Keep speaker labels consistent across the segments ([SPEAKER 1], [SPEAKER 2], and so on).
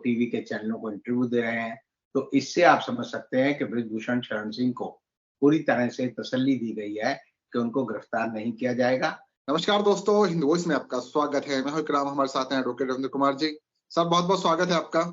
[SPEAKER 1] TV के चैनलों को इंटरव्यू दे रहे हैं। तो इससे आप समझ सकते हैं कि बृजभूषण शरण सिंह को पूरी तरह से तसल्ली दी गई है कि उनको गिरफ्तार नहीं किया जाएगा।
[SPEAKER 2] नमस्कार दोस्तों, हिंद वॉइस में आपका स्वागत है। मैं हूं इकराम, हमारे साथ हैं एडवोकेट रविंद्र कुमार जी। सर, बहुत बहुत स्वागत है आपका।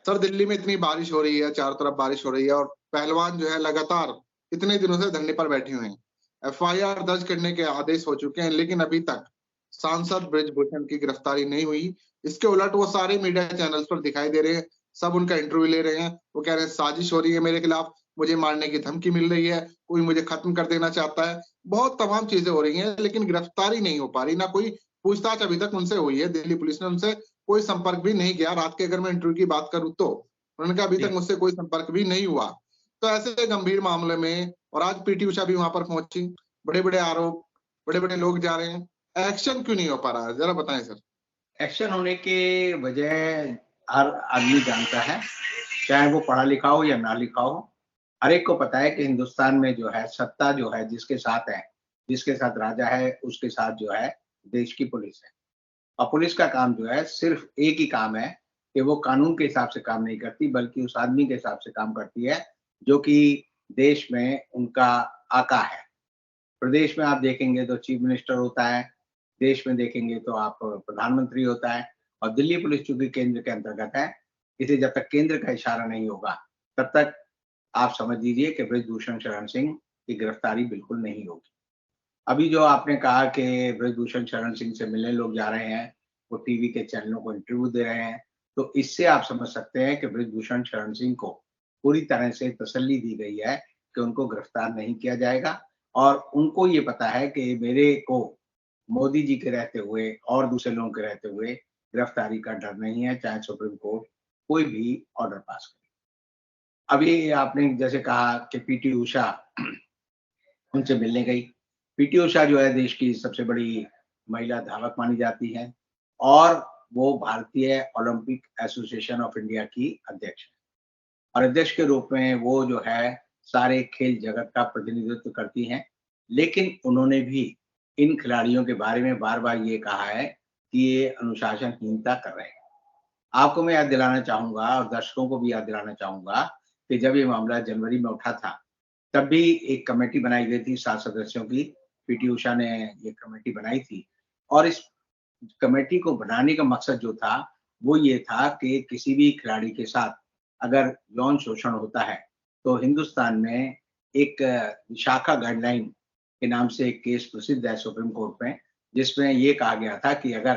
[SPEAKER 2] सर, दिल्ली में इतनी बारिश हो रही है, चारों तरफ बारिश हो रही है और पहलवान जो है लगातार इतने दिनों से धरने पर बैठे हुए हैं। एफआईआर दर्ज करने के आदेश हो चुके हैं, लेकिन अभी तक सांसद बृजभूषण की गिरफ्तारी नहीं हुई। इसके उलट वो सारे मीडिया चैनल्स पर दिखाई दे रहे हैं, सब उनका इंटरव्यू ले रहे हैं। वो कह रहे हैं साजिश हो रही है मेरे खिलाफ, मुझे मारने की धमकी मिल रही है, कोई मुझे खत्म कर देना चाहता है। बहुत तमाम चीजें हो रही हैं, लेकिन गिरफ्तारी नहीं हो पा रही। ना कोई पूछताछ अभी तक उनसे हुई है, दिल्ली पुलिस ने उनसे कोई संपर्क भी नहीं किया। रात के अगर मैं इंटरव्यू की बात करूं तो उन्होंने कहा अभी तक मुझसे कोई संपर्क भी नहीं हुआ। तो ऐसे गंभीर मामले में, और आज पीटी उषा भी वहां पर पहुंची, बड़े बड़े आरोप, बड़े बड़े लोग जा रहे हैं, एक्शन क्यों नहीं हो पा रहा है? जरा बताएं सर।
[SPEAKER 1] एक्शन होने के वजह हर आदमी जानता है, चाहे वो पढ़ा लिखा हो या ना लिखा हो। हर एक को पता है कि हिंदुस्तान में जो है सत्ता जो है जिसके साथ है, जिसके साथ राजा है, उसके साथ जो है देश की पुलिस है। और पुलिस का काम जो है सिर्फ एक ही काम है कि वो कानून के हिसाब से काम नहीं करती, बल्कि उस आदमी के हिसाब से काम करती है जो कि देश में उनका आका है। प्रदेश में आप देखेंगे तो चीफ मिनिस्टर होता है, देश में देखेंगे तो आप प्रधानमंत्री होता है, और दिल्ली पुलिस चूँकि केंद्र के अंतर्गत है, इसलिए जब तक केंद्र का इशारा नहीं होगा, तब तक आप समझ लीजिए कि बृजभूषण शरण सिंह की गिरफ्तारी बिल्कुल नहीं होगी। अभी जो आपने कहा कि बृजभूषण शरण सिंह से मिलने लोग जा रहे हैं, वो टीवी के चैनलों को इंटरव्यू दे रहे हैं, तो इससे आप समझ सकते हैं कि बृजभूषण शरण सिंह को पूरी तरह से तसल्ली दी गई है कि उनको गिरफ्तार नहीं किया जाएगा। और उनको ये पता है कि मेरे को मोदी जी के रहते हुए और दूसरे लोगों के रहते हुए गिरफ्तारी का डर नहीं है, चाहे सुप्रीम कोर्ट कोई भी ऑर्डर पास करे। अभी आपने जैसे कहा कि पीटी उषा उनसे मिलने गई। पीटी उषा जो है देश की सबसे बड़ी महिला धावक मानी जाती हैं, और वो भारतीय ओलंपिक एसोसिएशन ऑफ इंडिया की अध्यक्ष हैं। और अध्यक्ष के रूप में वो जो है सारे खेल जगत का प्रतिनिधित्व करती हैं। लेकिन उन्होंने भी इन खिलाड़ियों के बारे में बार-बार ये कहा है कि ये अनुशासनहीनता कर रहे हैं। आपको मैं याद दिलाना चाहूँगा और दर्शकों को भी याद दिलाना चाहूँगा कि जब ये मामला जनवरी में उठा था, तब भी एक कमेटी बनाई गई थी 7 सदस्यों की। पीटी उषा ने ये कमेटी बनाई थी, और इस कमेटी को बनाने का मकसद जो था, वो ये था कि किसी भी खिलाड़ी के साथ अगर यौन शोषण होता है, तो हिंदुस्तान में एक विशाखा गाइडलाइन के नाम से एक केस प्रसिद्ध है सुप्रीम कोर्ट में, जिसमें ये कहा गया था कि अगर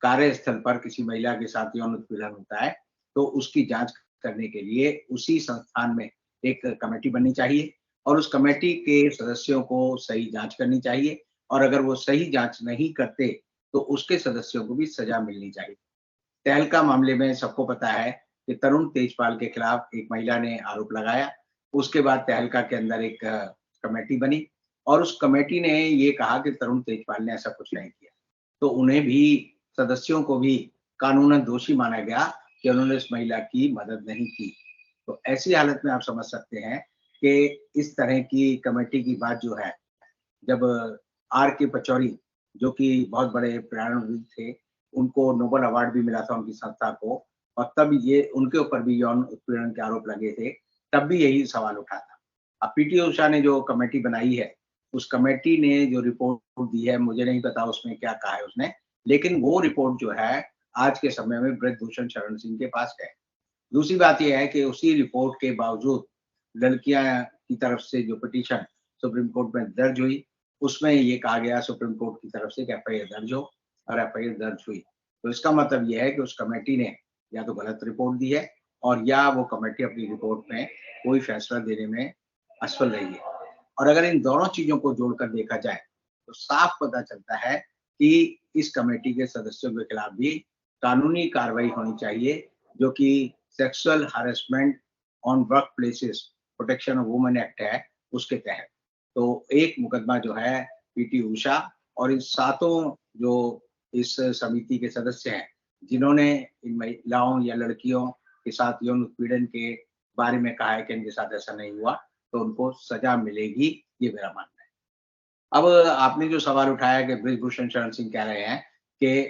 [SPEAKER 1] कार्यस्थल पर किसी महिला के साथ यौन उत्पीड़न होता है, तो उसकी जाँच करने के लिए उसी संस्थान में एक कमेटी बननी चाहिए, और उस कमेटी के सदस्यों को सही जाँच करनी चाहिए, और अगर वो सही जाँच नहीं करते, तो उसके सदस्यों को भी सज़ा मिलनी चाहिए। तहलका मामले में सबको पता है कि तरुण तेजपाल के खिलाफ एक महिला ने आरोप लगाया। उसके बाद तहलका के अंदर एक कमेटी बनी, और उस कमेटी ने ये कहा कि तरुण तेजपाल ने ऐसा कुछ नहीं किया। तो उन्हें भी, सदस्यों को भी कानूनन दोषी माना गया कि उन्होंने इस महिला की मदद नहीं की। तो ऐसी हालत में आप समझ सकते हैं कि इस तरह की कमेटी की बात जो है, जब आर के पचौरी, जो कि बहुत बड़े पर्यावरणविद थे, उनको नोबेल अवार्ड भी मिला था उनकी संस्था को, और तब ये उनके ऊपर भी यौन उत्पीड़न के आरोप लगे थे, तब भी यही सवाल उठा था। अब पीटी उषा ने जो कमेटी बनाई है, उस कमेटी ने जो रिपोर्ट दी है, मुझे नहीं पता उसमें क्या कहा है उसने, लेकिन वो रिपोर्ट जो है, आज के समय में बृजभूषण शरण सिंह के पास है। दूसरी बात ये है कि उसी रिपोर्ट के बावजूद लड़कियां की तरफ से जो पिटीशन सुप्रीम कोर्ट में दर्ज हुई, उसमें ये कहा गया सुप्रीम कोर्ट की तरफ से कि एफआईआर दर्ज हो, और एफआईआर दर्ज हुई। तो इसका मतलब ये है कि उस कमेटी ने या तो गलत रिपोर्ट दी है, और या वो कमेटी अपनी रिपोर्ट में कोई फैसला देने में असफल रही है। और अगर इन दोनों चीज़ों को जोड़कर देखा जाए, तो साफ पता चलता है कि इस कमेटी के सदस्यों के खिलाफ भी कानूनी कार्रवाई होनी चाहिए, जो कि sexual harassment on work places protection of women act है, उसके तहत। तो एक मुकदमा जो है पीटी उषा और इन सातों जो इस समिति के सदस्य हैं, जिन्होंने इन महिलाओं या लड़कियों के साथ यौन उत्पीड़न के बारे में कहा है कि इनके साथ ऐसा नहीं हुआ, तो उनको सजा मिलेगी, ये मेरा मानना है। अब आपने जो सवाल उठाया कि बृजभूषण शरण सिंह कह रहे हैं कि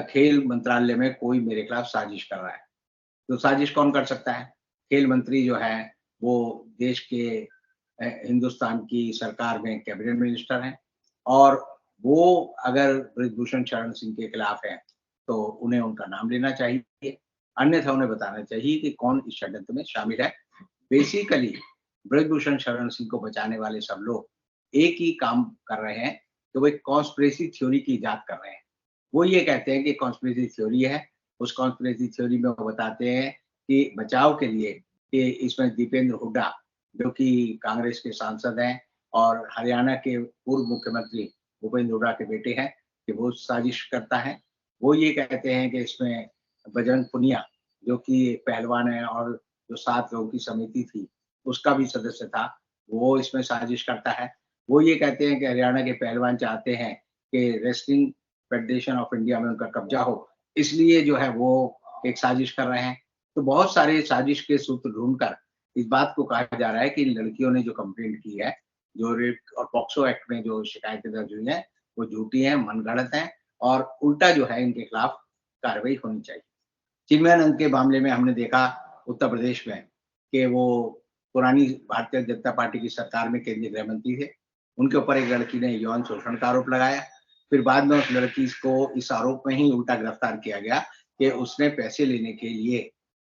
[SPEAKER 1] खेल मंत्रालय में कोई मेरे खिलाफ साजिश कर रहा है। तो साजिश कौन कर सकता है? खेल मंत्री जो है वो देश के हिंदुस्तान की सरकार में कैबिनेट मिनिस्टर हैं और वो अगर बृजभूषण शरण सिंह के खिलाफ हैं, तो उन्हें उनका नाम लेना चाहिए। अन्यथा उन्हें बताना चाहिए कि कौन इस षड्यंत्र में शामिल है। बेसिकली बृजभूषण शरण सिंह को बचाने वाले सब लोग एक ही काम कर रहे हैं, कि वो एक कॉन्स्पिरेसी थ्योरी की इजाद कर रहे हैं। वो ये कहते हैं कि कॉन्स्पिरेसी थ्योरी है, उस कॉन्स्पिरेसी थ्योरी में वो बताते हैं कि बचाव के लिए कि इसमें दीपेंद्र हुड्डा, जो कि कांग्रेस के सांसद हैं और हरियाणा के पूर्व मुख्यमंत्री भूपेंद्र हुड्डा के बेटे हैं, कि वो साजिश करता है। वो ये कहते हैं कि इसमें बजरंग पुनिया, जो कि एक पहलवान है और जो 7 लोगों की समिति थी, उसका भी सदस्य था, वो इसमें साजिश करता है। वो ये कहते हैं कि हरियाणा के पहलवान चाहते हैं कि रेसलिंग फेडरेशन ऑफ इंडिया में उनका कब्जा हो, इसलिए जो है वो एक साजिश कर रहे हैं। तो बहुत सारे साजिश के सूत्र ढूँढकर इस बात को कहा जा रहा है कि इन लड़कियों ने जो कंप्लेंट की है, जो रेप और पॉक्सो एक्ट में जो शिकायतें दर्ज हुई हैं, वो झूठी हैं, मनगढ़ंत हैं और उल्टा जो है इनके खिलाफ कार्रवाई होनी चाहिए। चिन्मयानंद के मामले में हमने देखा उत्तर प्रदेश में कि वो पुरानी भारतीय जनता पार्टी की सरकार में केंद्रीय गृह मंत्री थे। उनके ऊपर एक लड़की ने यौन शोषण का आरोप लगाया। फिर बाद में उस लड़की को इस आरोप में ही उल्टा गिरफ्तार किया गया कि उसने पैसे लेने के लिए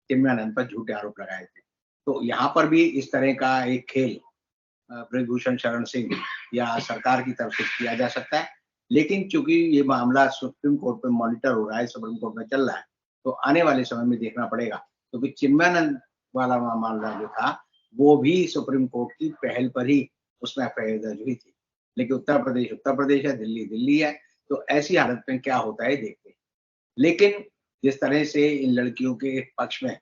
[SPEAKER 1] चिन्मयानंद पर झूठे आरोप लगाए थे। तो यहाँ पर भी इस तरह का एक खेल बृजभूषण शरण सिंह या सरकार की तरफ से किया जा सकता है। लेकिन चूँकि ये मामला सुप्रीम कोर्ट में मॉनिटर हो रहा है, सुप्रीम कोर्ट में चल रहा है, तो आने वाले समय में देखना पड़ेगा। क्योंकि चिन्मयानंद वाला मामला जो था, वो भी सुप्रीम कोर्ट की पहल पर ही उसमें एफआईआर दर्ज हुई थी। लेकिन उत्तर प्रदेश है, दिल्ली दिल्ली है, तो ऐसी हालत में क्या होता है देखते हैं। लेकिन जिस तरह से इन लड़कियों के पक्ष में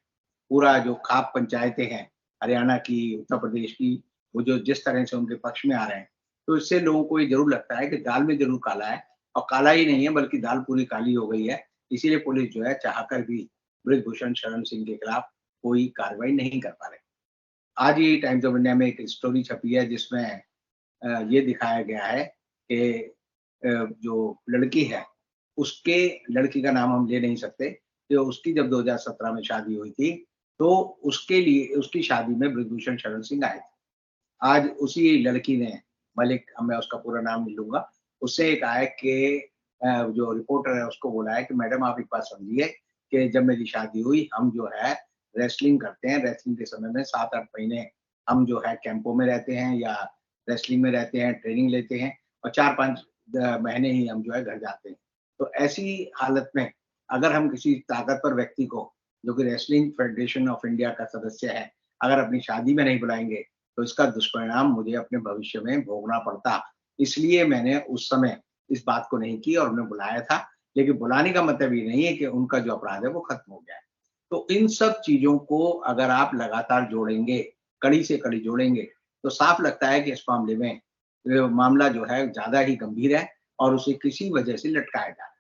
[SPEAKER 1] पूरा जो खाप पंचायतें हैं, हरियाणा की, उत्तर प्रदेश की, वो जो जिस तरह से उनके पक्ष में आ रहे हैं, तो इससे लोगों को ये ज़रूर लगता है कि दाल में ज़रूर काला है और काला ही नहीं है बल्कि दाल पूरी काली हो गई है। इसीलिए पुलिस जो है चाहकर भी बृजभूषण शरण सिंह के खिलाफ कोई कार्रवाई नहीं कर पा रहे। आज ही टाइम्स ऑफ इंडिया में एक स्टोरी छपी है जिसमें ये दिखाया गया है कि जो लड़की है, उसके लड़की का नाम हम ले नहीं सकते, तो उसकी जब 2017 में शादी हुई थी, तो उसके लिए उसकी शादी में बृजभूषण शरण सिंह आए थे। आज उसी लड़की ने मलिक, अब मैं उसका पूरा नाम नहीं लूँगा, उससे ये कहा है कि जो रिपोर्टर है उसको बोला है कि मैडम आप एक बात समझिए कि जब मेरी शादी हुई, हम जो है रेसलिंग करते हैं, रेसलिंग के समय में 7-8 महीने हम जो है कैंपों में रहते हैं या रेसलिंग में रहते हैं, ट्रेनिंग लेते हैं और 4-5 महीने ही हम जो है घर जाते हैं। तो ऐसी हालत में अगर हम किसी ताकतवर व्यक्ति को, जो कि रेसलिंग फेडरेशन ऑफ इंडिया का सदस्य है, अगर अपनी शादी में नहीं बुलाएँगे, तो इसका दुष्परिणाम मुझे अपने भविष्य में भोगना पड़ता। इसलिए मैंने उस समय इस बात को नहीं की और उन्हें बुलाया था। लेकिन बुलाने का मतलब ये नहीं है कि उनका जो अपराध है वो खत्म हो गया है। तो इन सब चीज़ों को अगर आप लगातार जोड़ेंगे, कड़ी से कड़ी जोड़ेंगे, तो साफ लगता है कि इस मामले में मामला जो है ज़्यादा ही गंभीर है और उसे किसी वजह से लटकाया जा रहा है।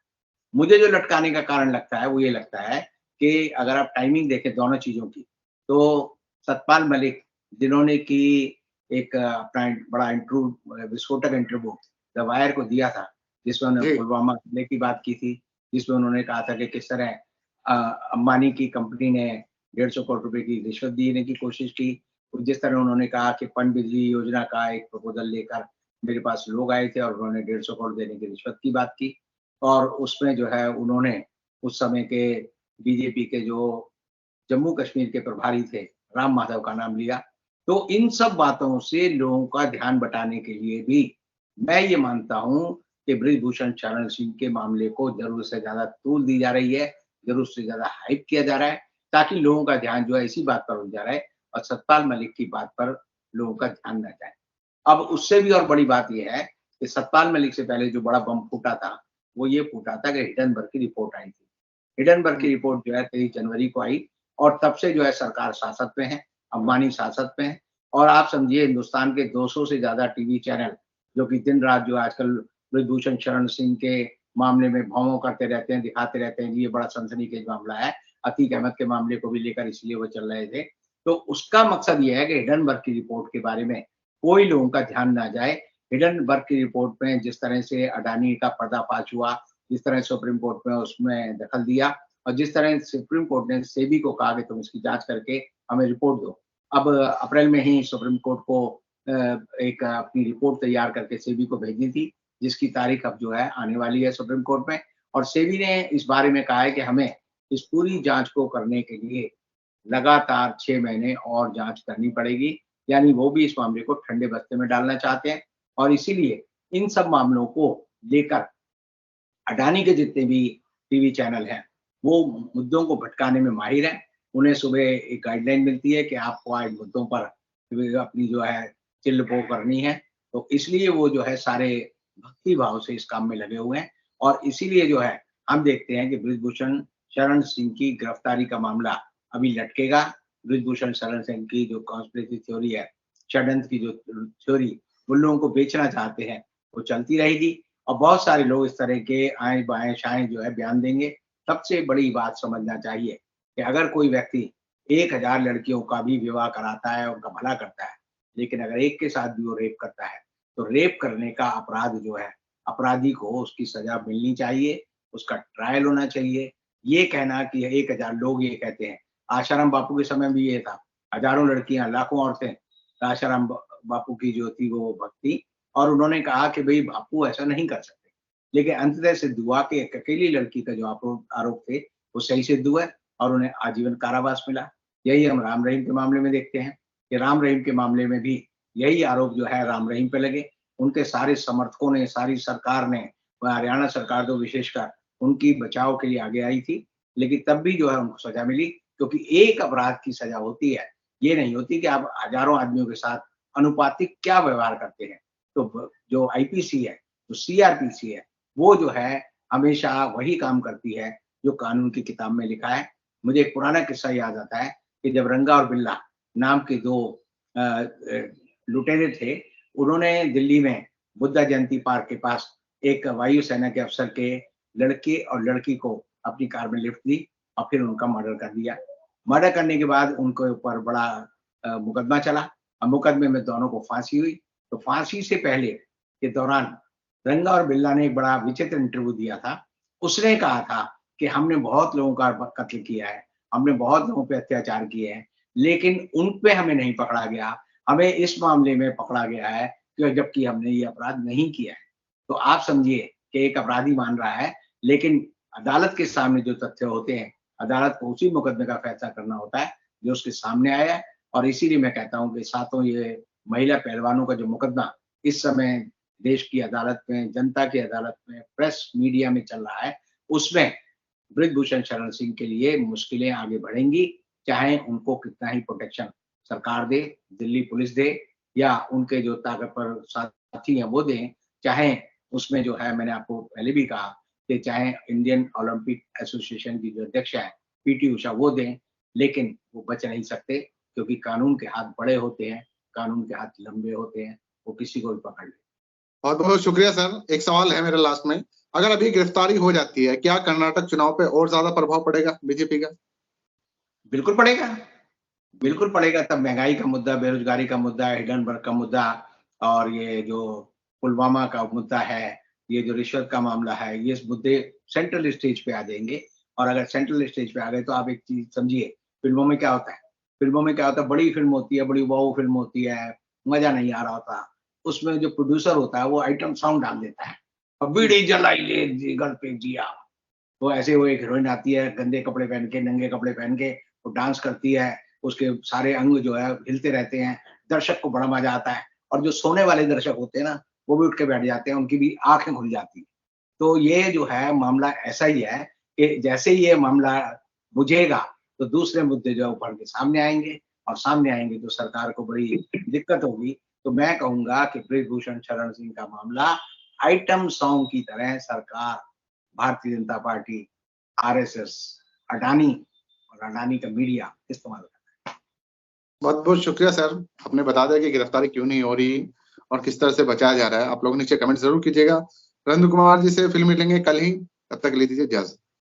[SPEAKER 1] मुझे जो लटकाने का कारण लगता है, वो ये लगता है कि अगर आप टाइमिंग देखें दोनों चीज़ों की, तो सतपाल मलिक, जिन्होंने कि एक अपना बड़ा विस्फोटक इंटरव्यू द वायर को दिया था, जिसमें उन्होंने
[SPEAKER 2] जी,
[SPEAKER 1] पुलवामा हमले की बात की थी, जिसमें उन्होंने कहा था कि किस तरह अंबानी की कंपनी ने 150 करोड़ रुपए की रिश्वत देने की कोशिश की। और जिस तरह उन्होंने कहा कि पनबिजली योजना का एक प्रपोज़ल लेकर मेरे पास लोग आए थे और उन्होंने 150 करोड़ देने की रिश्वत की बात की। और उसमें जो है उन्होंने उस समय के बीजेपी के जो जम्मू कश्मीर के प्रभारी थे, राम माधव का नाम लिया। तो इन सब बातों से लोगों का ध्यान बटाने के लिए भी मैं ये मानता हूँ कि बृजभूषण शरण सिंह के मामले को ज़रूरत से ज़्यादा तूल दी जा रही है, ज़रूरत से ज़्यादा हाइप किया जा रहा है, ताकि लोगों का ध्यान जो है इसी बात पर उठ जा रहा है और सतपाल मलिक की बात पर लोगों का ध्यान ना जाए। अब उससे भी और बड़ी बात ये है कि सतपाल मलिक से पहले जो बड़ा बम फूटा था, वो ये फूटा था कि हिडेनबर्ग की रिपोर्ट आई थी। हिडेनबर्ग की
[SPEAKER 2] हुँ,
[SPEAKER 1] रिपोर्ट जो है 23 जनवरी को आई और तब से जो है सरकार शासक में है, अंबानी शासक में है और आप समझिए हिंदुस्तान के 200 से ज़्यादा टीवी चैनल, जो कि दिन-रात जो आजकल बृजभूषण शरण सिंह के मामले में भौं-भौं करते रहते हैं, दिखाते रहते हैं, जी ये बड़ा सनसनीखेज मामला है। अतीक अहमद के मामले को भी लेकर इसलिए वो चल रहे थे। तो उसका मकसद ये है कि हिडेनबर्ग की रिपोर्ट के बारे में कोई लोगों का ध्यान ना जाए। हिडेनबर्ग की रिपोर्ट में जिस तरह से अडानी का पर्दाफाश हुआ जिस तरह सुप्रीम कोर्ट में उसमें दखल दिया और जिस तरह सुप्रीम कोर्ट ने सेबी को कहा कि तुम इसकी जांच करके हमें रिपोर्ट दो। अब अप्रैल में ही सुप्रीम कोर्ट को एक अपनी रिपोर्ट तैयार करके सेबी को भेजनी थी, जिसकी तारीख अब जो है आने वाली है सुप्रीम कोर्ट में। और सेबी ने इस बारे में कहा है कि हमें इस पूरी जांच को करने के लिए लगातार 6 महीने और जांच करनी पड़ेगी, यानी वो भी इस मामले को ठंडे बस्ते में डालना चाहते हैं। और इसीलिए इन सब मामलों को लेकर अडानी के जितने भी टीवी चैनल हैं, वो मुद्दों को भटकाने में माहिर हैं। उन्हें सुबह एक गाइडलाइन मिलती है कि आपको इन मुद्दों पर अपनी जो है चिल्ल-पो करनी है, तो इसलिए वो जो है सारे भक्ति भाव से इस काम में लगे हुए हैं। और इसीलिए जो है हम देखते हैं कि बृजभूषण शरण सिंह की गिरफ्तारी का मामला अभी लटकेगा। बृजभूषण शरण सिंह की जो कॉन्स्पिरेसी थ्योरी है, षड्यंत्र की जो थ्योरी वो लोगों को बेचना चाहते हैं, वो चलती रहेगी और बहुत सारे लोग इस तरह के आएँ-बाएँ-शाएँ जो है बयान देंगे। सबसे बड़ी बात समझना चाहिए कि अगर कोई व्यक्ति 1000 लड़कियों का भी विवाह कराता है, उनका भला करता है, लेकिन अगर एक के साथ भी वो रेप करता है, तो रेप करने का अपराध जो है, अपराधी को उसकी सज़ा मिलनी चाहिए, उसका ट्रायल होना चाहिए। ये कहना कि 1000 लोग ये कहते हैं, आशाराम बापू के समय भी ये था, हज़ारों लड़कियाँ, लाखों औरतें आशाराम बापू की जो थी वो भक्त थी और उन्होंने कहा कि भई बापू ऐसा नहीं कर सकते। लेकिन अंततः सिद्ध हुआ कि एक अकेली लड़की का जो आरोप थे, वो सही सिद्ध हुए और उन्हें आजीवन कारावास मिला। यही हम राम रहीम के मामले में देखते हैं कि राम रहीम के मामले में भी यही आरोप जो है राम रहीम पे लगे। उनके सारे समर्थकों ने, सारी सरकार ने, हरियाणा सरकार तो विशेषकर उनकी बचाव के लिए आगे आई थी, लेकिन तब भी जो है उनको सज़ा मिली क्योंकि एक अपराध की सज़ा होती है, ये नहीं होती कि आप हज़ारों आदमियों के साथ अनुपातिक क्या व्यवहार करते हैं। तो जो आईपीसी है, जो सीआरपीसी है, वो जो है हमेशा वही काम करती है जो कानून की किताब में लिखा है। मुझे एक पुराना किस्सा याद आता है कि जब रंगा और बिल्ला नाम के 2 लुटेरे थे, उन्होंने दिल्ली में बुद्धा जयंती पार्क के पास एक वायुसेना के अफ़सर के लड़के और लड़की को अपनी कार में लिफ्ट दी और फिर उनका मर्डर कर दिया। मर्डर करने के बाद उनके ऊपर बड़ा मुकदमा चला और मुकदमे में दोनों को फांसी हुई। तो फांसी से पहले के दौरान रंगा और बिल्ला ने एक बड़ा विचित्र इंटरव्यू दिया था। उसने कहा था कि हमने बहुत लोगों का कत्ल किया है, हमने बहुत लोगों पे अत्याचार किए हैं, लेकिन उन पे हमें नहीं पकड़ा गया। हमें इस मामले में पकड़ा गया है कि जबकि हमने ये अपराध नहीं किया है। तो आप समझिए कि एक अपराधी मान रहा है, लेकिन अदालत के सामने जो तथ्य होते हैं, अदालत को उसी मुकदमे का फैसला करना होता है जो उसके सामने आया है। और इसीलिए मैं कहता हूँ कि सातों ये महिला पहलवानों का जो मुकदमा इस समय देश की अदालत में, जनता की अदालत में, प्रेस मीडिया में चल रहा है, उसमें बृजभूषण शरण सिंह के लिए मुश्किलें आगे बढ़ेंगी, चाहे उनको कितना ही प्रोटेक्शन सरकार दे, दिल्ली पुलिस दे या उनके जो ताकतवर साथी हैं वो दें, चाहे उसमें जो है मैंने आपको पहले भी कहा कि चाहे इंडियन ओलंपिक एसोसिएशन की जो अध्यक्ष हैं, पीटी उषा वो दें, लेकिन वो बच नहीं सकते क्योंकि कानून के हाथ बड़े होते हैं, कानून के हाथ लंबे होते हैं, वो किसी को भी पकड़ ले।
[SPEAKER 2] बहुत-बहुत शुक्रिया सर। एक सवाल है मेरा लास्ट में, अगर अभी गिरफ्तारी हो जाती है, क्या कर्नाटक चुनाव पे और ज़्यादा प्रभाव पड़ेगा बीजेपी का?
[SPEAKER 1] बिल्कुल पड़ेगा, बिल्कुल पड़ेगा। तब महँगाई का मुद्दा, बेरोज़गारी का मुद्दा, हिडनबर्ग का मुद्दा और ये जो पुलवामा का मुद्दा है, ये जो रिश्वत का मामला है, ये मुद्दे सेंट्रल स्टेज पे आ जाएँगे। और अगर सेंट्रल स्टेज पे आ गए तो आप एक चीज़ समझिए, फ़िल्मों में क्या होता है? फ़िल्मों में क्या होता है, बड़ी फ़िल्म होती है, बड़ी वाओ फ़िल्म होती है, मज़ा नहीं आ रहा होता। उसमें जो प्रोड्यूसर होता है वो आइटम सॉन्ग डाल देता है और बीड़ी जलाई ले जिगर पे जिया। वो ऐसे वो एक हीरोइन आती है गंदे कपड़े पहन के, नंगे कपड़े पहन के, वो डांस करती है, उसके सारे अंग जो है हिलते रहते हैं, दर्शक को बड़ा मज़ा आता है और जो सोने वाले दर्शक होते हैं ना, वो भी उठ के बैठ जाते हैं, उनकी भी आँखें खुल जाती हैं। तो ये जो है मामला ऐसा ही है कि जैसे ही ये मामला बुझेगा, तो दूसरे मुद्दे जो है उभर के सामने आएँगे और सामने आएँगे तो सरकार को बड़ी दिक्कत होगी। तो मैं कहूँगा कि बृजभूषण शरण सिंह का मामला आइटम सॉन्ग की तरह सरकार, भारतीय जनता पार्टी, आरएसएस, अडानी और अडानी का मीडिया इस्तेमाल करता है।
[SPEAKER 2] बहुत-बहुत शुक्रिया सर, आपने बता दिया कि गिरफ्तारी क्यों नहीं हो रही और किस तरह से बचाया जा रहा है। आप लोग नीचे कमेंट ज़रूर कीजिएगा। रविंद्र कुमार जी से फिर मिलेंगे कल ही, तब तक ले दीजिए इजाज़त।